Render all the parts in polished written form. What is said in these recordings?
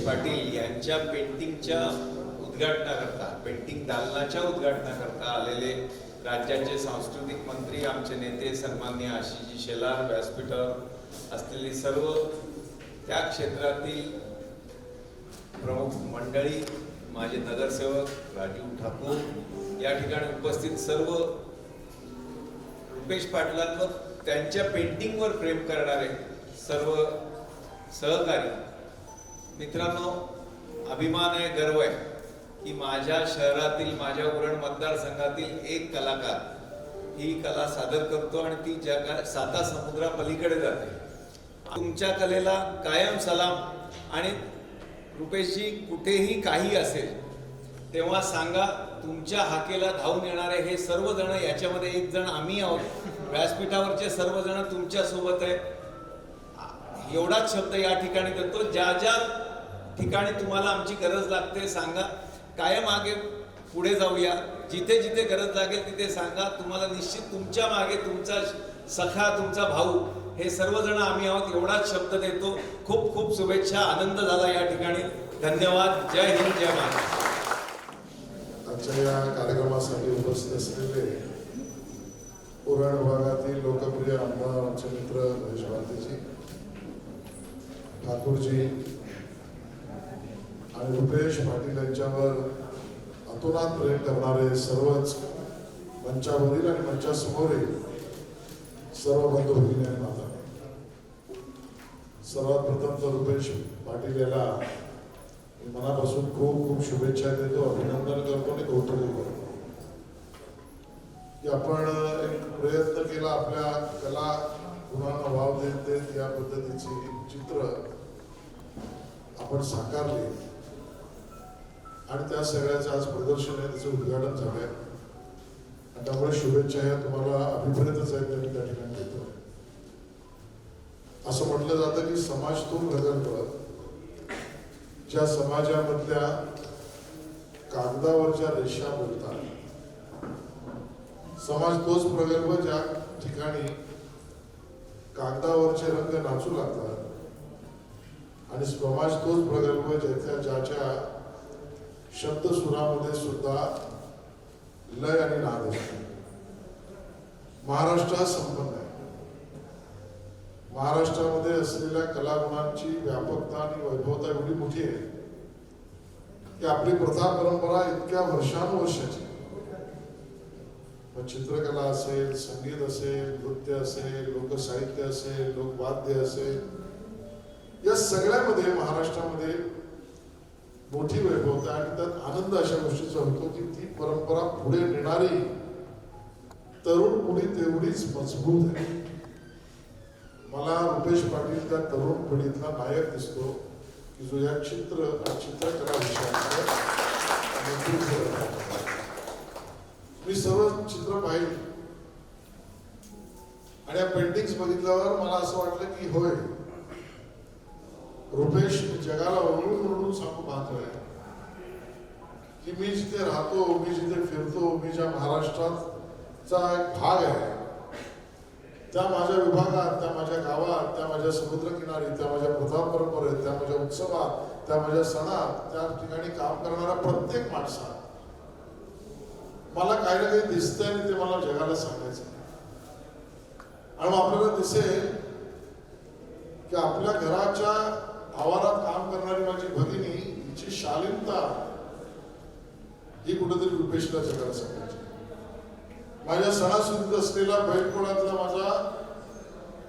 पाटील यांच्या पेंटिंगच्या उद्घाटनाकरता, पेंटिंग दालनाच्या उद्घाटनाकरता आलेले राज्याचे सांस्कृतिक मंत्री, आमचे नेते सन्माननीय आशिषजी शेलार, व्यासपीठावर असलेली सर्व त्या क्षेत्रातील प्रमुख मंडळी, माझे नगरसेवक राजीव ठाकूर, या ठिकाणी उपस्थित सर्व रुपेश पाटलांवर, त्यांच्या पेंटिंगवर प्रेम करणारे सर्व सहकारी मित्रांनो, अभिमान आहे, गर्व आहे की माझ्या शहरातील, माझ्या उरण मतदारसंघातील एक कलाकार ही कला सादर करतो आणि ती जगा 7 समुद्रापलीकडे जाते. तुमच्या कलेला कायम सलाम. आणि रुपेशजी, कुठेही काही असेल तेव्हा सांगा, तुमच्या हाकेला धावून येणारे हे सर्वजण, याच्यामध्ये एक जण आम्ही आहोत, व्यासपीठावरचे सर्वजण तुमच्या सोबत आहे. एवढाच शब्द या ठिकाणी देतो. ज्या ज्या ठिकाणी तुम्हाला आमची गरज लागते सांगा, कायम मागे पुढे जाऊया. जिथे जिथे गरज लागेल तिथे सांगा. तुम्हाला निश्चित तुमच्या मागे तुमचा सखा, तुमचा भाऊ, हे सर्वजण आम्ही आहोत. एवढाच शब्द देतो. खूप खूप शुभेच्छा. आनंद झाला या ठिकाणी. धन्यवाद. जय हिंद, जय महाराष्ट्र. आजच्या या कार्यक्रमासाठी उपस्थित असलेले उरण विभागातील लोकप्रिय आमदार, आमचे मित्र महेश भारतीजी, ठाकूरजी आणि रुपेश पाटील यांच्यावर अतोनात प्रेम करणारे सर्वच मंचावरील आणि मंचासमोरील सर्व बंधू भगिनी आणि माता, सर्वात प्रथम तर रुपेश पाटील याला मनापासून खूप खूप शुभेच्छा देतो, अभिनंदन करतो आणि कौतुक करतो की आपण एक प्रयत्न केला आपल्या कला गुणांना वाव देत देत या पद्धतीची चित्र आपण साकारले आणि त्या सगळ्याचं आज प्रदर्शन आहे, त्याचं उद्घाटन झालंय आणि त्यामुळे शुभेच्छा ह्या तुम्हाला अभिप्रेतच आहेत त्या ठिकाणी देतो. असं म्हटलं जातं की समाज तो प्रकल्प ज्या समाजामधल्या कागदावरच्या रेषा बोलतात, समाज तोच प्रकल्प ज्या ठिकाणी कागदावरचे रंग नाचू लागतात आणि समाज तोच प्रकल्प ज्याच्या शब्दसुरामध्ये सुद्धा लय आणि नाद असतो. महाराष्ट्र संपन्न आहे. महाराष्ट्रामध्ये असलेल्या कलागुणांची व्यापकता आणि वैभवता एवढी मोठी आहे की आपली प्रथा परंपरा इतक्या वर्षानुवर्षाची, चित्रकला असेल, संगीत असेल, नृत्य असेल, लोकसाहित्य असेल, लोकवाद्य असेल, या सगळ्यामध्ये महाराष्ट्रामध्ये मोठी वैभवता आणि त्यात आनंद अशा गोष्टीचा होतो की ती परंपरा पुढे नेणारी तरुण पिढी तेवढीच मजबूत आहे. मला रुपेश पाटील त्या तरुण पिढीतला नायक दिसतो की जो या चित्रकला विषयात. मी सर्व चित्र पाहिली आणि या पेंटिंग्स बघितल्यावर मला असं वाटलं की होय, रुपेश जगाला ओरडून ओरडून सांगू पाहतोय की मी जिथे राहतो, मी जिथे फिरतो, मी ज्या महाराष्ट्राचा एक भाग आहे, त्या माझ्या विभागात, त्या माझ्या गावात, त्या माझ्या समुद्रकिनारी, त्या माझ्या प्रथा परंपरेत, त्या माझ्या उत्सवात, त्या माझ्या सणात, त्या ठिकाणी काम करणाऱ्या प्रत्येक माणसात मला काही ना काही दिसतंय आणि ते मला जगाला सांगायचं. आणि मग आपल्याला दिसेल की आपल्या घराच्या आवारात काम करणारी माझी भगिनी, हिची शालीनता ही कुठेतरी रुपेशला जगाला सांगायची. माझ्या सणासुदीत असलेला बैलपोळ्यातला माझा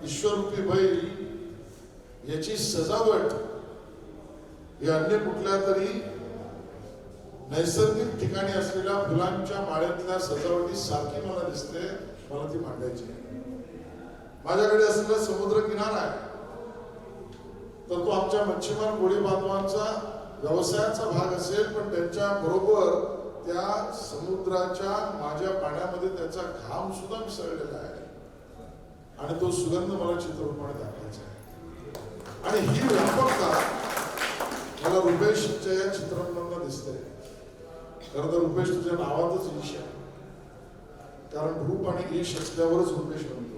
ईश्वरूपी बैल याची सजावट ही अन्य कुठल्या तरी नैसर्गिक ठिकाणी असलेल्या फुलांच्या माळ्यातल्या सजावटी सारखी मला दिसते, मला ती मांडायची. माझ्याकडे असलेला समुद्र किनारा आहे तर तो आमच्या मच्छीमार कोळी बांधवांचा व्यवसायाचा भाग असेल, पण त्यांच्या बरोबर त्या समुद्राच्या माझ्या पाण्यामध्ये त्याचा घाम सुद्धा मिसळलेला आहे आणि तो सुगंध मला चित्ररूपाने दाखवायचा आहे. आणि ही व्यापकता मला रुपेशच्या या चित्रांमधून दिसते. खरं तर रुपेश तुझ्या नावातच ईश आहे, कारण रूप आणि ईश असल्यावरच रुपेश बनतो.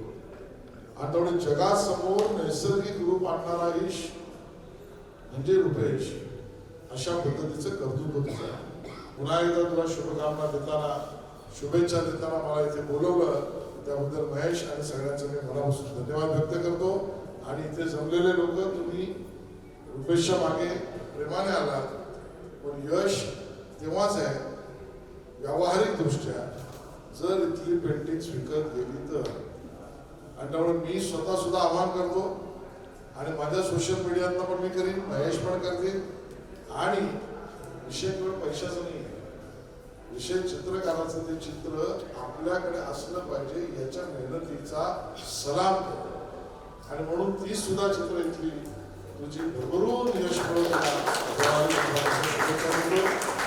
आणि जगासमोर नैसर्गिक रूप आणणारा ईश म्हणजे रुपेश. अशा पद्धतीचं कर्तृत्व तुझं आहे. पुन्हा एकदा तुला शुभकामना देताना, शुभेच्छा देताना मला इथे बोलवलं त्याबद्दल महेश आणि सगळ्यांचं मी मनापासून धन्यवाद व्यक्त करतो. आणि इथे जमलेले लोक, तुम्ही रुपेशच्या मागे प्रेमाने आलात, पण यश तेव्हाच आहे व्यावहारिक दृष्ट्या जर इथली पेंटिंग्स विकत गेली तर. आणि त्यामुळे मी स्वतः सुद्धा आवाहन करतो आणि माझ्या सोशल मीडियातनं पण मी करीन, महेश पण करतील. आणि विषय केवळ पैशाचा नाही आहे, विषय चित्रकाराचं ते चित्र आपल्याकडे असलं पाहिजे याच्या मेहनतीचा सलाम करतो. आणि म्हणून ती सुद्धा चित्र इथली तुझी भरभरून यश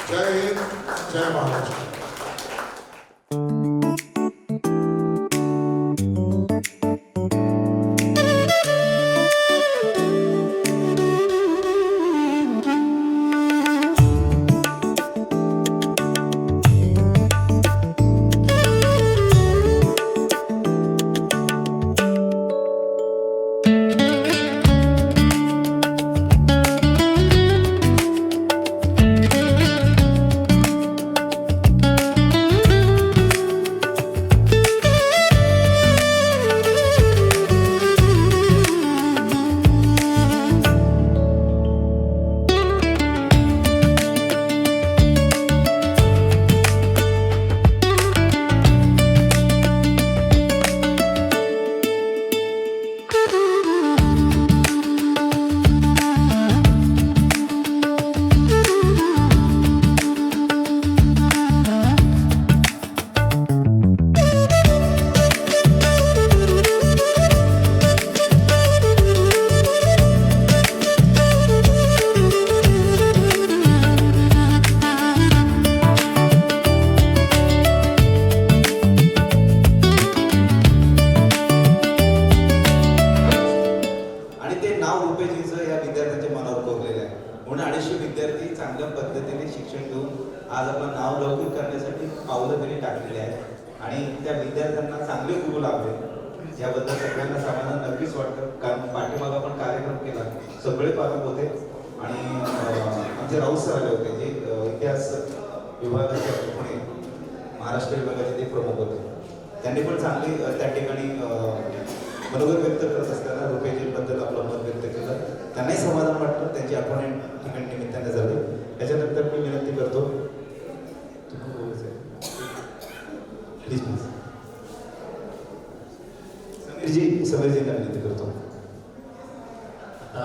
जय हिंद, जय महाराष्ट्र. चांगल्या पद्धतीने शिक्षण घेऊन आज आपलं नाव लौकिक करण्यासाठी पावलं त्यांनी टाकलेली आहेत आणि त्या विद्यार्थ्यांना चांगले गुरु लाभले याबद्दल सगळ्यांना समाधान नक्कीच वाटतं. कारण पाठीमागं आपण कार्यक्रम केला, सगळे पालक होते आणि आमचे राऊत सर आले होते जे इतिहास विभागाचे पुणे महाराष्ट्र विभागाचे ते प्रमुख होते. त्यांनी पण चांगली त्या ठिकाणी मनोगत व्यक्त करत असताना रुपेजींबद्दल आपलं मत व्यक्त केलं. त्यांनाही समाधान वाटतं, त्यांची आठवण ठिकाणी निमित्ताने झाली. त्याच्यानंतर मी विनंती करतो प्लीज समीरजींना विनंती करतो. आता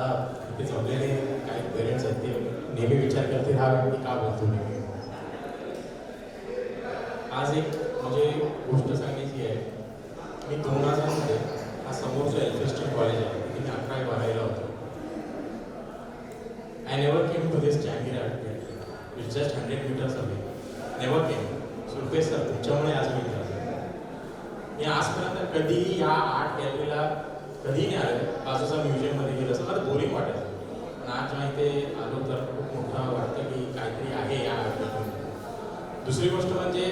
इथे जमलेले काही पेरेंट्स आहेत ते नेहमी विचार करतील हा व्यक्ती का बोलतो नेहमी. आज एक म्हणजे गोष्ट सांगायची आहे. मी 2000 मध्ये हा समोरचं एल्फिस्टन कॉलेज आहे तिथे मी 11वी-12वीला होतो. I never came to this Jehangir art gallery which just 100 meters away. Never came. Surpe sir तुमच्यामुळे आज मी इथे. मी आजपर्यंत कधीही या आर्ट गॅलरीला कधीही नाही आलं. बाजूचा म्युझियममध्ये गेलं असं मला बोरिंग वाटायचं. पण आज जेव्हा इथे आलो तर खूप मोठं वाटतं की काहीतरी आहे या आर्टमधून. दुसरी गोष्ट म्हणजे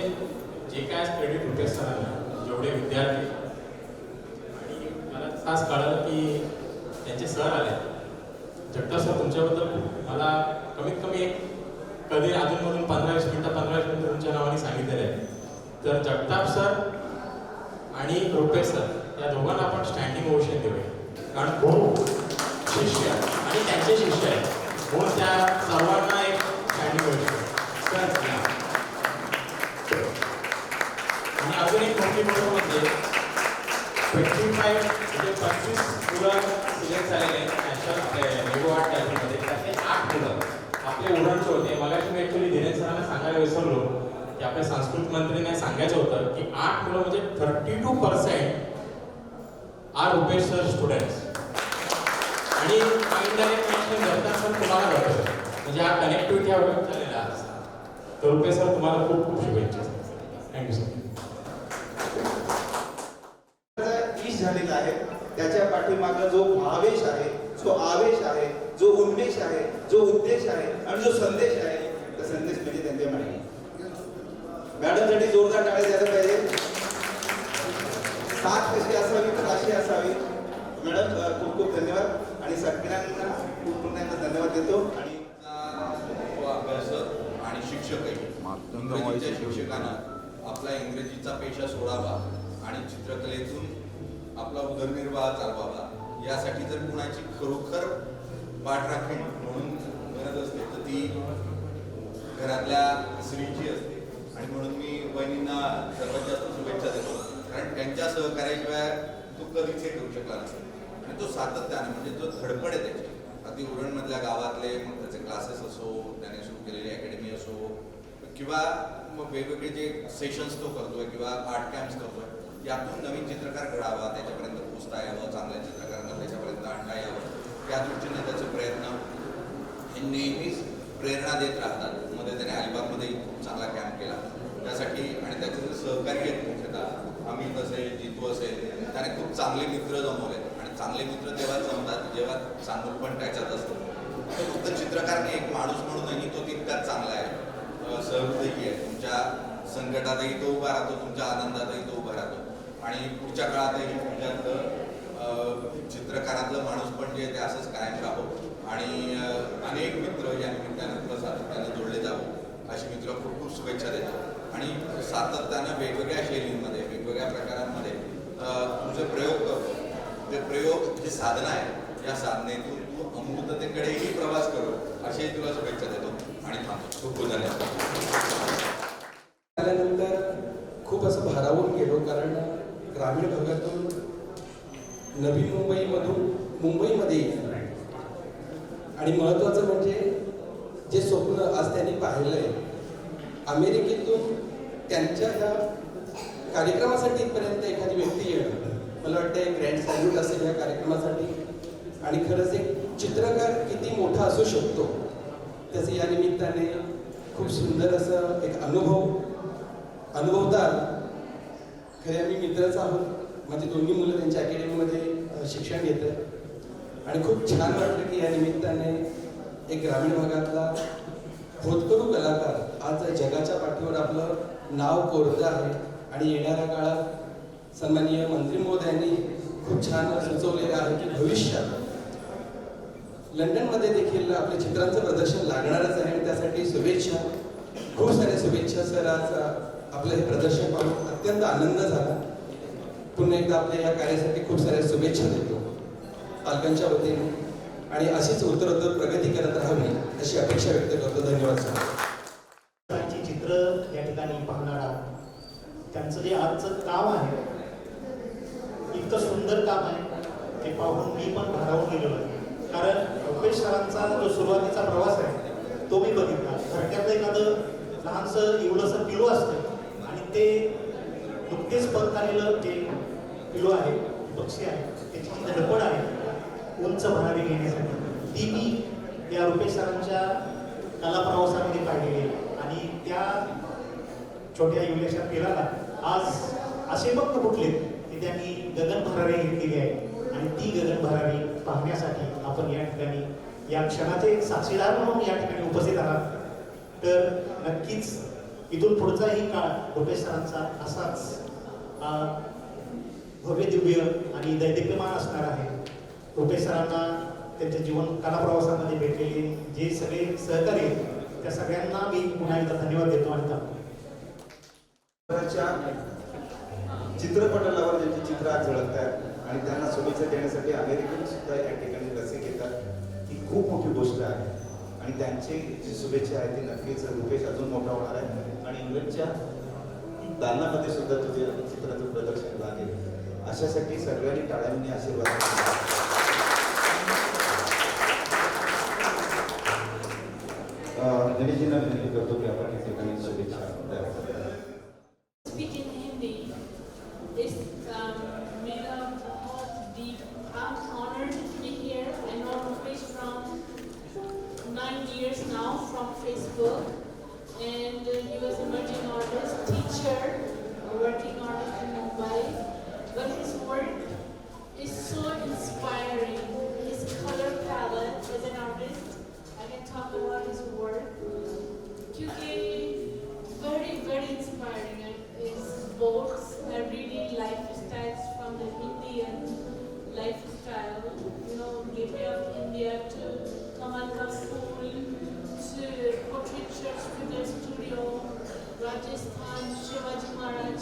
जे काय क्रेडिट होते सरांना, जेवढे विद्यार्थी आणि मला खास कळलं की त्यांचे सर आले. जगताप सर तुमच्याबद्दल मला कमीत कमी एक कधी अजूनमधून 15-20 मिनिटं तुमच्या नावाने सांगितलेले आहे. तर जगताप सर आणि रुपे सर या दोघांना आपण स्टँडिंग ओवेशन देऊया. कारण भाऊ शिष्य आणि त्यांचे शिष्य आहेत म्हणून त्या सर्वांना एक स्टँडिंग ओवेशन सर. आणि अजून एक मोठी गोष्ट म्हणजे 25 मुलं सिलेक्ट झालेले नॅशनल आपल्या नेगो आर्ट गॅलरीमध्ये. त्यातले 8 मुलं आपले उरणचे होते. मगाशी मी ॲक्च्युली धीरेन सरांना सांगायला विसरलो की आपल्या सांस्कृतिक मंत्रीने सांगायचं होतं की 8 मुलं म्हणजे 32% आर रुपेश सर स्टुडंट्स. आणि इनडायरेक्ट मेन्शन करतात सर तुम्हाला भेटतं म्हणजे हा कनेक्टिव्हिटी हा वर्क झालेला आहे. तर रुपेश सर तुम्हाला खूप खूप शुभेच्छा. Thank you sir. झालेला आहे त्याच्या पाठीमागं जो भावेश आहे, जो आवेश आहे, जो उन्मेष आहे, जो उद्देश आहे आणि जो संदेश आहे, तो संदेश म्हणजे त्यांच्या मागे. मॅडमसाठी जोरदार टाळ्या द्यायला पाहिजे. साथ कशी असावी तर अशी असावी. मॅडम खूप खूप धन्यवाद आणि सगळ्यांना खूप पुन्हा एकदा धन्यवाद देतो. आणि इंग्रजीचा पेशा सोडावा आणि चित्रकलेतून आपला उदरनिर्वाह चालवावा, यासाठी जर कुणाची खरोखर पाठराखण म्हणून गरज असते तर ती घरातल्या स्त्रीची असते. आणि म्हणून मी बहिणींना सर्वात जास्त शुभेच्छा देतो, कारण त्यांच्या सहकार्याशिवाय तो कधीच हे करू शकला नसेल. आणि तो सातत्याने म्हणजे जो धडपड आहे त्याची, अगदी उरणमधल्या गावातले मग त्याचे क्लासेस असो, त्याने सुरू केलेली अकॅडमी असो, किंवा मग वेगवेगळे जे सेशन्स तो करतोय किंवा आर्ट कॅम्प्स करतोय, यातून नवीन चित्रकार घडावा, त्याच्यापर्यंत पोचता यावं, चांगल्या चित्रकारांना त्याच्यापर्यंत आणता यावं, या दृष्टीने त्याचे प्रयत्न हे नेहमीच प्रेरणा देत राहतात. मध्ये त्याने अलिबागमध्ये खूप चांगला कॅम्प केला त्यासाठी, आणि त्याचे जे सहकारी आहेत मुख्यतः अमित असेल, जितू असेल, त्याने खूप चांगले मित्र जमवले. आणि चांगले मित्र तेव्हा जमतात जेव्हा चांगलं पण त्याच्यात असतं. तर फक्त चित्रकार नाही, एक माणूस म्हणूनही तो तितकाच चांगला आहे, सहृदयी आहे. तुमच्या संकटातही तो उभा राहतो, तुमच्या आनंदातही तो उभा राहतो. आणि पुढच्या काळातही तुमच्यातलं चित्रकारातलं माणूस पण जे ते असंच कायम राहो. आणि अनेक मित्र या निमित्तानं तुला सातत्यानं जोडले जावं, अशी मित्र खूप खूप शुभेच्छा देतो. आणि सातत्यानं वेगवेगळ्या शैलींमध्ये, वेगवेगळ्या प्रकारांमध्ये तुझे प्रयोग करतो. ते प्रयोग जी साधना आहे, या साधनेतून तू अमृततेकडेही प्रवास करू, अशी तुला शुभेच्छा देतो. आणि थांबतो. खूप खूप धन्यवाद. आल्यानंतर खूप असं भारावून गेलो, कारण ग्रामीण भागातून नवी मुंबईमधून मुंबईमध्ये येणं आणि महत्त्वाचं म्हणजे जे स्वप्न आज त्यांनी पाहिलं आहे, अमेरिकेतून त्यांच्या ह्या कार्यक्रमासाठी इथपर्यंत एखादी व्यक्ती येणं, मला वाटतं एक ग्रँड सॅल्यूट असेल या कार्यक्रमासाठी. आणि खरंच एक चित्रकार किती मोठा असू शकतो त्याचं या निमित्ताने खूप सुंदर असं एक अनुभवता. खरे आम्ही मित्रच आहोत. माझी दोन्ही मुलं त्यांच्या अकॅडमीमध्ये शिक्षण घेतात आणि खूप छान वाटलं की या निमित्ताने एक ग्रामीण भागातला होतकरू कलाकार आज जगाच्या पाठीवर आपलं नाव कोरतं आहे. आणि येणाऱ्या काळात सन्माननीय मंत्री महोदयांनी खूप छान सुचवलेलं आहे की भविष्यात लंडनमध्ये देखील आपल्या चित्रांचं प्रदर्शन लागणारच आहे. आणि त्यासाठी शुभेच्छा, खूप साऱ्या शुभेच्छा सर. आज आपलं हे प्रदर्शन पाहून अत्यंत आनंद झाला. पुन्हा एकदा आपल्या या कार्यासाठी खूप साऱ्या शुभेच्छा देतो पालकांच्या वतीने. आणि अशीच उत्तरोत्तर प्रगती करत राहावी अशी अपेक्षा व्यक्त करतो. धन्यवाद सर. चित्र या ठिकाणी पाहणारा, त्यांचं जे आजचं काम आहे, इतकं सुंदर काम आहे, ते पाहून मी पण भारावून गेलेलो आहे. कारण रुपेश सरांचा जो सुरुवातीचा प्रवास आहे तो मी बघितला. घरट्यातलं एखादं लहानसं एवढंसं पिलो असतं आणि ते नुकतेच परत आलेलं ते पिलो आहे, पक्षी आहे, त्याची जी धडपड आहे उंच भरारी घेण्यासाठी, ती मी या रुपेश सरांच्या कला प्रवासामध्ये पाहिलेली आहे. आणि त्या छोट्या युलेशा पिलाला आज असे भक्त फुटले की त्यांनी गगन भरारी घेतलेली आहे. आणि ती गगन भरारी पाहण्यासाठी आपण या ठिकाणी या क्षणाचे साक्षीदार म्हणून या ठिकाणी उपस्थित आहात. तर नक्कीच इथून पुढचाही काळ रुपेश सरांचा असाच भव्य दिव्य आणि दैदिप्यमान असणार आहे. रुपेश सरांना त्यांच्या जीवन कला प्रवासामध्ये भेटलेले जे सगळे सहकारी आहेत त्या सगळ्यांना मी पुन्हा एकदा धन्यवाद देतो. आणि चित्रपटलावर ज्यांची चित्र आज झळकतात आणि त्यांना शुभेच्छा देण्यासाठी अमेरिकन सुद्धा या ठिकाणी रसिक येतात, ही खूप मोठी गोष्ट आहे. आणि त्यांची जी शुभेच्छा आहे ती नक्कीच रुपेश अजून मोठा होणार आहे. आणि इंग्लंडच्या दालनामध्ये सुद्धा तुझे चित्राचं प्रदर्शन लागेल, अशासाठी सगळ्यांनी टाळ्यांनी आशीर्वाद गणेशजींना विनंती करतो की आपण या ठिकाणी शुभेच्छा द्याव्या. Speak in Hindi is made of deep. I'm honored to be here. I know Rupesh from 9 years now from Facebook, and he was emerging artist, teacher, working artist in Mumbai. But his work is so inspiring. His color palette as an artist, I can talk about his work. Very inspiring. His books are really lifestyles from the Indian lifestyle. You know, Gateway of India to Kamal Kapoor to Portrait Church Figure Studio, Rajasthan, Shivaji Maharaj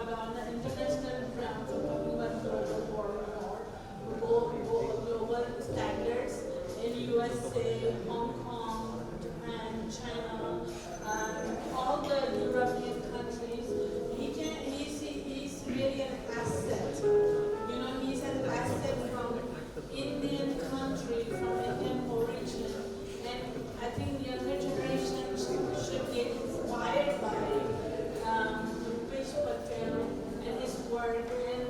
but on the international grounds, I'm talking about global standards in USA, Hong Kong, Japan, China, all the European countries. He's really an asset. You know, he's an asset from Indian country, from Indian origin, and I think younger generations should get inspired by Rupesh Patel and his work and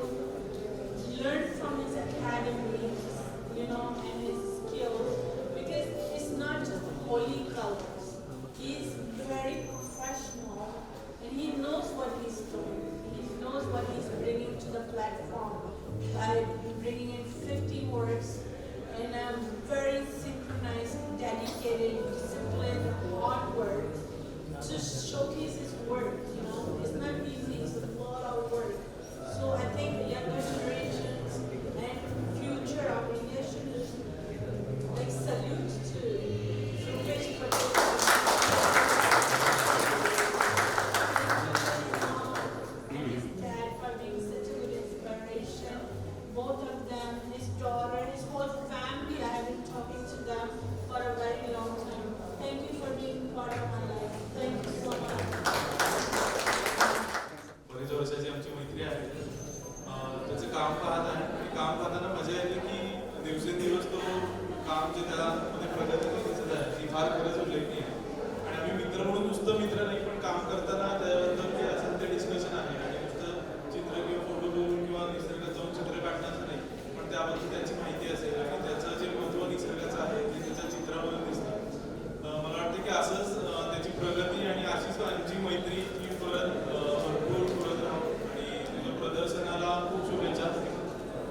learn from his academy, you know, and his skills, because it's not just holy colors. He's very professional and he knows what he's doing. He knows what he's bringing to the platform by bringing in 50 works and very synchronized, dedicated, disciplined, hard work to showcase his work. You know, it's not easy, it's a lot of work. So I think the younger generations and future of India should like salute to Rupesh Patel. And his dad for being such a good inspiration. Both of them, his daughter, his whole family, I have been talking to them for a very long time. Thank you for being part of my life. Thank you so much. बरेच वर्षाची आमची मैत्री आहे. त्याचं काम पाहत आहे आणि काम पाहताना मजा येते की दिवसेंदिवस तो काम जे त्यामध्ये प्रगती दिसत आहे ती फार खरंच उल्लेखनीय आहे. आणि आम्ही मित्र म्हणून नुसतं मित्र नाही, पण काम करताना त्याबद्दल जे असेल ते डिस्कशन आहे. आणि नुसतं चित्र किंवा फोटो बघून किंवा निसर्गात जाऊन चित्र काढण्याचं नाही, पण त्याबद्दल त्याची माहिती असेल आणि त्याचं जे महत्त्व निसर्गाचं आहे ते त्याच्या चित्रामधून दिसतं. मला वाटतं की असंच त्याची प्रगती आणि अशीच आमची मैत्री ही परत भरपूर पुरत राहू. आणि तुझ्या प्रदर्शनाला खूप शुभेच्छा.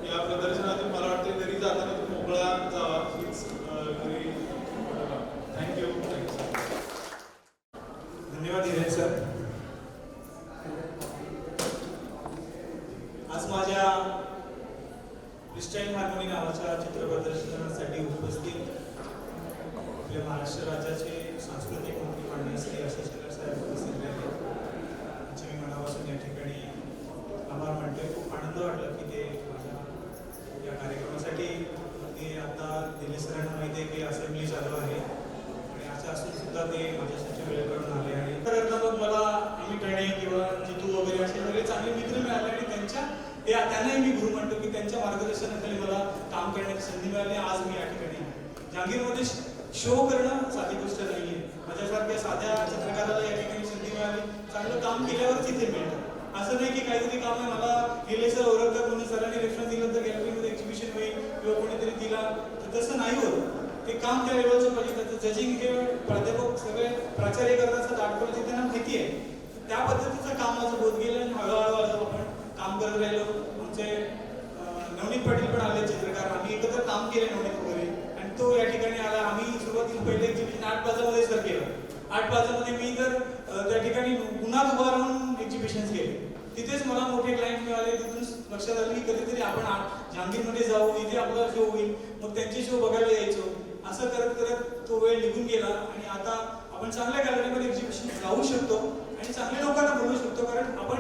या प्रदर्शनातून मला वाटतं घरी जाताना तू मोकळा जावा हीच घरी. थँक्यू. धन्यवाद हिरेन सर. आज माझ्या क्रिस्टाईन हार्मोनी नावाच्या चित्र प्रदर्शनासाठी उपस्थित आपल्या महाराष्ट्र राज्याचे सांस्कृतिक मंत्री माननीय श्री आशिष शेलार साहेब उपस्थित आहेत. त्यांचे मी मनापासून या ठिकाणी आभार मानतोय. खूप आनंद वाटला की ते माझ्या या कार्यक्रमासाठी ते आता दिल्ली सरांना माहिती आहे की असेंब्ली चालू आहे आणि असं असून सुद्धा ते माझ्यासाठी वेळ काढून आले. आणि तर मग मला आम्ही टणे किंवा जितू वगैरे असे सगळे चांगले मित्र मिळाले आणि त्यांनाही मी गुरु म्हणतो की त्यांच्या मार्गदर्शनाखाली मला काम करण्याची संधी मिळाली. आज मी या ठिकाणी जहांगीरमध्ये शो करणं साधी गोष्ट नाही आहे. माझ्यासारख्या साध्या चित्रकाराला या ठिकाणी संधी मिळाली. चांगलं काम केल्यावरच इथे मिळतं. असं नाही की काहीतरी काम आहे मला गेले सर ओळखतात म्हणून सरांनी रेफरन्स दिलं तर गॅलरीमध्ये एक्झिबिशन होईल किंवा कोणीतरी दिला तर तसं नाही होत. ते काम त्या लेवलचं पाहिजे. त्याचं जजिंग हे प्राध्यापक सगळे प्राचार्य करतात आठवड्याचे त्यांना माहिती आहे. त्या पद्धतीचं काम माझं होत गेलं आणि हळूहळू आपण काम करत राहिलो. आमचे नवनीत पाटील पण आले चित्रकार. आम्ही एकत्र काम केले नवनीत वगैरे आणि तो या ठिकाणी आला. आम्ही सुरुवातीला पहिले एक्झिबिशन 8 प्लाझामध्ये सर केलं. 8 प्लाझामध्ये मी तर त्या ठिकाणी उन्हात उभा राहून एक्झिबिशन्स केले. तिथेच मला मोठे क्लायंट मिळाले. तिथून लक्षात आलं की कधीतरी आपण जहांगीरमध्ये जाऊ, इथे आपला शो होईल, मग त्यांचे शो बघायला यायचो. असं करत करत तो वेळ निघून गेला आणि आता आपण चांगल्या गॅलरीमध्ये एक्झिबिशन जाऊ शकतो आणि चांगल्या लोकांना बोलवू शकतो. कारण आपण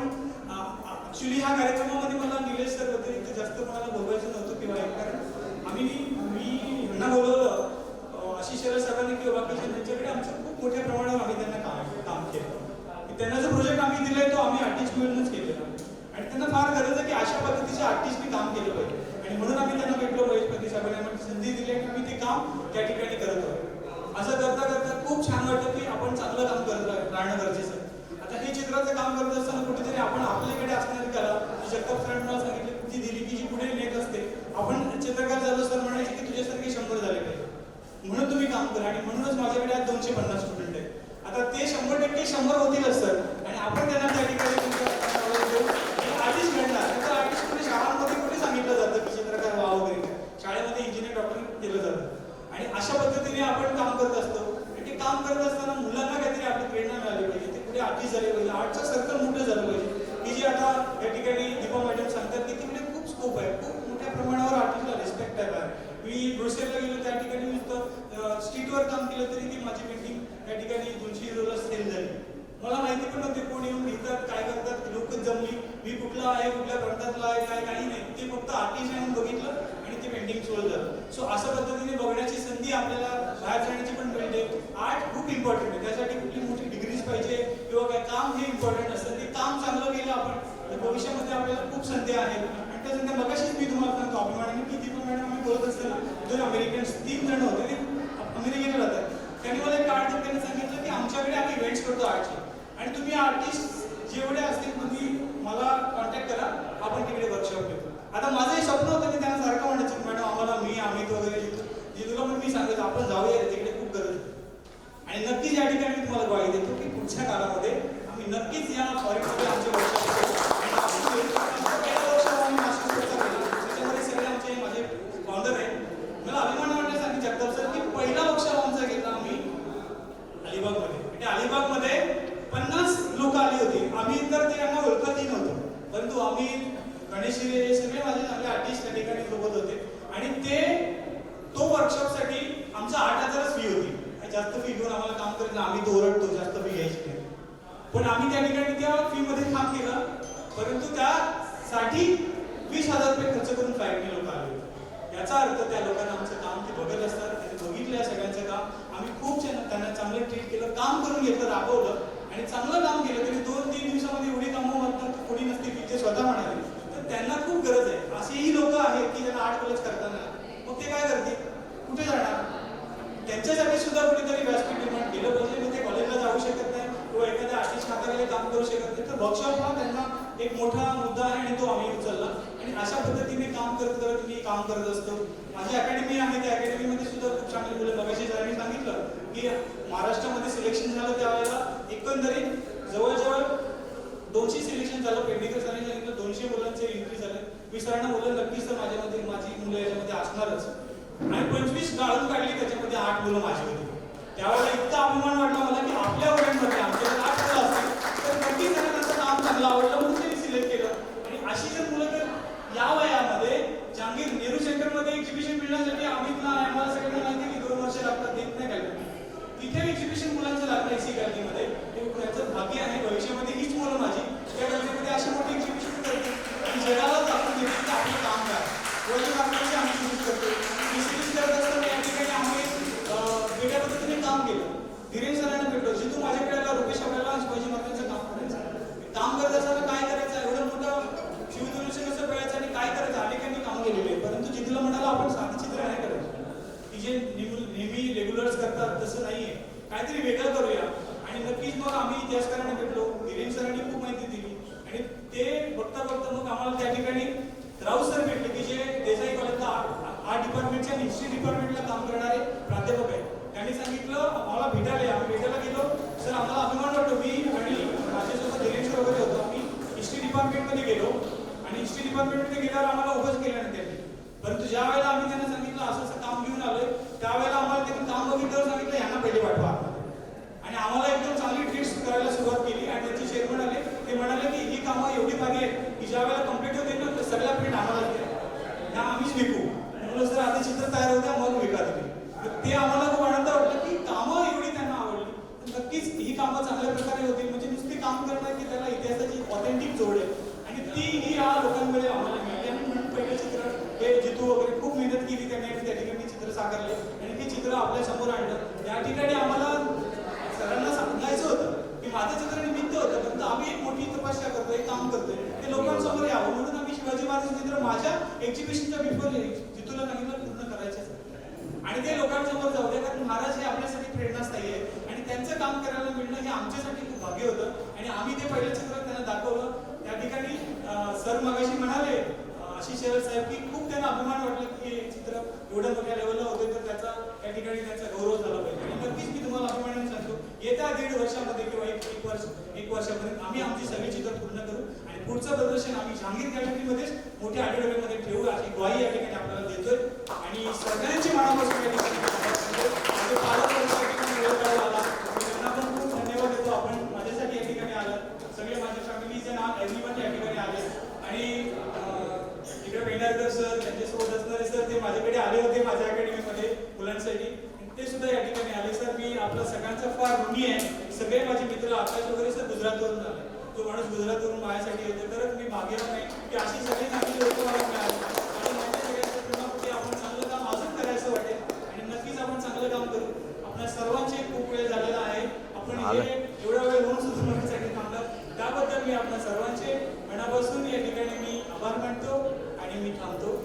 ऍक्च्युली ह्या कार्यक्रमामध्ये मला निलेश सर व्यतिरिक्त जास्त कोणाला बोलवायचं नव्हतं किंवा कारण मी ह्यांना बोलवलं आशिष शेलार साहेबांनी किंवा बाकीच्या त्यांच्याकडे आमचं खूप मोठ्या प्रमाणावर आम्ही त्यांना काम केलं. त्यांना जो प्रोजेक्ट आम्ही दिलाय तो आम्ही आर्टिस्ट मिळूनच केलेला आणि त्यांना फार गरज आहे की अशा पद्धतीचे आर्टिस्टनी काम केलं पाहिजे आणि म्हणून आम्ही त्यांना भेटलो. महेशपती साहेबांना संधी दिली आणि आम्ही ते काम त्या ठिकाणी करत आहोत. असं करता करता खूप छान वाटतं की आपण चांगलं काम करत राहणं गरजेचं आहे. आता हे चित्राचं काम करत असताना कुठेतरी आपण आपल्याकडे असणारी कला जगताप सरांनी मला सांगितलं ती दिली की जी पुढे नेत असते. आपण चित्रकार झालो सर म्हणायचे की तुझ्यासारखे 100 झाले पाहिजे म्हणून तुम्ही काम करा आणि म्हणूनच माझ्याकडे आज 250 स्टुडंट आहेत. आता ते 100% 100 होतीलच सर आणि आपण त्यांना त्या ठिकाणी आर्टिस्ट घडणार. तर आर्टिस्ट कुठे शाळांमध्ये कुठे सांगितलं जातं की चित्रकार व्हा वगैरे. शाळेमध्ये इंजिनियर डॉक्टर केलं जातं आणि अशा पद्धतीने आपण काम करत असतो. आणि ते काम करत असताना मुलांना काहीतरी आपली प्रेरणा मिळाली पाहिजे. ते कुठे आर्टिस्ट झाले पाहिजे. आर्टचं सर्कल मोठं झालं पाहिजे की जे आता या ठिकाणी दीपा मॅडम सांगतात की तिकडे खूप स्कोप आहे. खूप मोठ्या प्रमाणावर आर्टिस्टला रिस्पेक्ट आहे. मी ब्रुसेलला गेलो त्या ठिकाणी नुसतं स्ट्रीटवर काम केलं तरी ती माझी पेंटिंग त्या ठिकाणी 200 युरोला सेल झाली. मला माहिती पण नव्हते कोण येऊन घेतात काय करतात. लोक जमली. मी कथेतला आहे, कुठल्या ग्रंथातला आहे, काय काही नाही. ते फक्त आर्टिस्ट म्हणून बघितलं आणि ते पेंटिंग सोडलं झालं. सो अशा पद्धतीने बघण्याची संधी आपल्याला बाहेर जाण्याची पण मिळते. आर्ट खूप इम्पॉर्टंट आहे. त्यासाठी कुठली मोठी डिग्रीज पाहिजे किंवा काय काम हे इम्पॉर्टंट असतं. ते काम चांगलं केलं आपण तर भविष्यामध्ये आपल्याला खूप संधी आहेत. आणि त्या संध्या मगाशीच मी तुम्हाला सांगतो अभिमानाने की दीपक मॅडम आम्ही बोलत असताना 2 अमेरिकन्स 3 जण होते ते अमेरिकेला राहतात. त्यांनी मला एक कार्ड त्यांनी सांगितलं की आमच्याकडे आम्ही इव्हेंट्स करतो आर्टचे आणि तुम्ही आर्टिस्ट जेवढे असतील तुम्ही मला कॉन्टॅक्ट करा, आपण तिकडे वर्कशॉप घेतो. आता माझं हे स्वप्न होतं की त्यांना सारखं म्हणायचं मॅडम आम्हाला अमित वगैरे जितूला पण मी सांगायचं आपण जाऊया तिकडे खूप गरज आहे. आणि नक्कीच या ठिकाणी मी तुम्हाला ग्वाही देतो की पुढच्या काळामध्ये आम्ही नक्कीच या फॉरेनमध्ये आमचे वर्कशॉप त्याच्यामध्ये सगळे आमचे माझे फाउंडर आहेत. मला अभिमान वाटण्यासाठी जगताप सर की पहिला वर्कशॉप आमचा घेतला आम्ही अलिबागमध्ये. त्या अलिबागमध्ये 50 लोक आली होती. आम्ही तर त्यांना ओळखतही नव्हतो, परंतु आम्ही गणेश हे सगळे माझे चांगले आर्टिस्ट त्या ठिकाणी सोबत होते आणि ते तो वर्कशॉपसाठी आमचा 8,000 फी होती. जास्त फी घेऊन आम्हाला काम करायचं, आम्ही तो ओरडतो जास्त फी घ्यायची नाही, पण आम्ही त्या ठिकाणी त्या फी मध्ये काम केलं. परंतु त्यासाठी 20,000 रुपये खर्च करून फ्लाईटने लोक आले होते. याचा अर्थ त्या लोकांना आमचं काम ते बघत असतात, त्यांनी बघितलं सगळ्यांचं काम. आम्ही खूप त्यांना चांगलं ट्रीट केलं, काम करून घेतलं, राबवलं आणि चांगलं काम केलं. तरी 2-3 दिवसामध्ये एवढी कामं म्हणतात कोणी नसते की ते स्वतः म्हणाले. तर त्यांना खूप गरज आहे. असेही लोक आहेत की ज्यांना आर्ट कॉलेज करताना मग ते काय करतील, कुठे जाणार? त्यांच्यासाठी सुद्धा कुठेतरी व्यासपीठ निर्माण केलं पाहिजे. मग ते कॉलेजला जाऊ शकत नाही किंवा एखाद्या आर्टिस्ट हाताखाली काम करू शकत नाही. तर वर्कशॉप हा त्यांना एक मोठा मुद्दा आहे आणि तो आम्ही उचलला आणि अशा पद्धतीने काम करत मी काम करत असतो. माझी अकॅडमी आहे, त्या अकॅडमीमध्ये सुद्धा खूप चांगली मुलं मगाशी सरांनी सांगितलं की महाराष्ट्रामध्ये सिलेक्शन झालं त्यावेळेला एकंदरीत जवळजवळ 200 सिलेक्शन झालं. पेडणेकर सरांनी सांगितलं 200 मुलांचे एंट्री झाले. मी सरांना बोललं नक्कीच तर माझी मुलं याच्यामध्ये असणारच आणि 25 गाळून काढली, त्याच्यामध्ये 8 मुलं माझी होती. त्यावेळेला इतका अभिमान वाटला मला की आपल्या वर्गांमध्ये आमच्याकडे 8 मुलं असतील तर नक्कीच त्यांना त्यांचं काम चांगलं आवडलं म्हणून त्यांनी सिलेक्ट केलं. आणि अशी जर मुलं तर या वयामध्ये जहांगीर नेहरू सेंटरमध्ये एक्झिबिशन मिळण्यासाठी आम्ही आम्हाला सगळ्यांना माहिती की 2 वर्ष लागतात, देत नाही काय तिथे एक्झिबिशन मुलांचं लागलं एसी गॅलरीमध्ये. त्याचं भाग्य आहे. भविष्यामध्ये हीच मुलं माझी त्या गॅलरीमध्ये अशी मोठी एक्झिबिशन करते आणि जगाला दाखवून देते की आपलं काम काय वरील आपल्याशी आम्ही सुरू करतो. करत असताना या ठिकाणी आम्ही वेगळ्या पद्धतीने काम केलं. धीरेन सरांना भेटलो, जिथून माझ्याकडे आला रुपेश आपल्याला शिवाजी महाराजांचं काम करायचं. काम करत असताना काय करायचं, एवढं मोठं शिवधनुष्य कसं कळायचं आणि काय करायचं अनेकांनी काम केलेले. परंतु जिथूला म्हणाला आपण साधी चित्र नाही करायचं की जे नेहमी रेग्युलर्स करतात तसं नाहीये, काहीतरी वेगळं करूया. आणि नक्कीच मग आम्ही इतिहासकारांना भेटलो. धीरेन सरांनी खूप माहिती दिली आणि ते बघता बघता मग आम्हाला त्या ठिकाणी राऊत सर भेटले की जे देसाई कॉलेजला आर्ट डिपार्टमेंटच्या आणि हिस्ट्री डिपार्टमेंटला काम करणारे प्राध्यापक आहेत. त्यांनी सांगितलं आम्हाला भेटायला, आम्ही भेटायला गेलो. सर आम्हाला अभिमान वाटतो, मी आणि माझ्यासोबत धीरेन सर वगैरे होतो. आम्ही हिस्ट्री डिपार्टमेंटमध्ये गेलो आणि हिस्ट्री डिपार्टमेंटमध्ये गेल्यावर आम्हाला उभंच केलं नाही त्यांनी. परंतु ज्या वेळेला आम्ही त्यांना सांगितलं असं असं काम घेऊन आलोय त्यावेळेला आम्हाला त्यांनी काम बघितल्यावर सांगितलं यांना पहिले पाठवा आणि आम्हाला एकदम चांगली ट्रीट्स करायला सुरुवात केली. आणि त्यांचे चेअरमन आले, ते म्हणाले की ही कामं एवढी भारी आहेत की ज्या वेळेला कम्प्लीट होते ना तर सगळ्या प्रिंट आम्हाला त्या आम्हीच विकू. म्हणून सर आधी चित्र तयार होत्या मग विका तुम्ही. ते आम्हाला खूप आनंद वाटलं की कामं एवढी त्यांना आवडली. नक्कीच ही कामं चांगल्या प्रकारे होतील. म्हणजे नुसती काम करणं की त्याला इतिहासाची ऑथेंटिक जोड आहे आणि ती ही या लोकांकडे आम्हाला मिळते. आणि म्हणून पहिलं चित्र हे जितू वगैरे खूप मेहनत केली त्यांनी आणि त्या ठिकाणी चित्र साकारले आणि ते चित्र आपल्या समोर आणलं. या ठिकाणी आम्हाला सरांना सांगायचं होतं की माझं चित्र निमित्त होतं, परंतु आम्ही एक मोठी तपस्या करतोय, काम करतोय, ते लोकांसमोर यावं म्हणून आम्ही शिवाजी महाराजांचं चित्र माझ्या एक्झिबिशनच्या बिफोर जितूला सांगितलं पूर्ण करायचं आणि ते लोकांसमोर जाऊ दे. कारण महाराज हे आपल्यासाठी प्रेरणास्थायी आहे आणि त्यांचं काम करायला मिळणं हे आमच्यासाठी खूप भाग्य होतं. आणि आम्ही ते पहिलं चित्र त्यांना दाखवलं. त्या ठिकाणी सर मगाशी म्हणाले आशिष शेलार साहेब की खूप त्यांना अभिमान वाटला की हे चित्र एवढ्या मोठ्या लेवलला होते तर त्याचा त्या ठिकाणी त्यांचा गौरव झाला पाहिजे. आणि नक्कीच मी तुम्हाला अभिमानाने सांगतो येत्या 1.5 वर्षामध्ये किंवा एक वर्षापर्यंत आम्ही आमची सगळी चित्र पूर्ण करू आणि पुढचं प्रदर्शन आम्ही जहांगीर गॅलरीमध्येच मोठ्या ऑडिटोरियममध्ये ठेवू अशी ग्वाही या ठिकाणी आपल्याला देतोय. आणि सगळ्यांची मनापासून या ठिकाणी माझे पालक वेळ काढून आला त्यांना पण खूप धन्यवाद देतो. आपण माझ्यासाठी या ठिकाणी आलात, सगळे माझ्या फॅमिलीचे नाव एव्हरीवन या ठिकाणी आले. आणि इकडे पेंढारकर सर, त्यांच्यासोबत असणारे सर ते माझ्याकडे आले होते माझ्या अकॅडमीमध्ये मुलांसाठी, ते सुद्धा या ठिकाणी आले. सर मी आपला सगळ्यांचा फार ऋणी आहे. सगळे माझे मित्र आकाश वगैरे सर गुजरातवरून आले. तो माणूस गुजरातवरून माझ्यासाठी येतो, तर मी भाग्यवान आहे ठिकाणी मी थांबतो.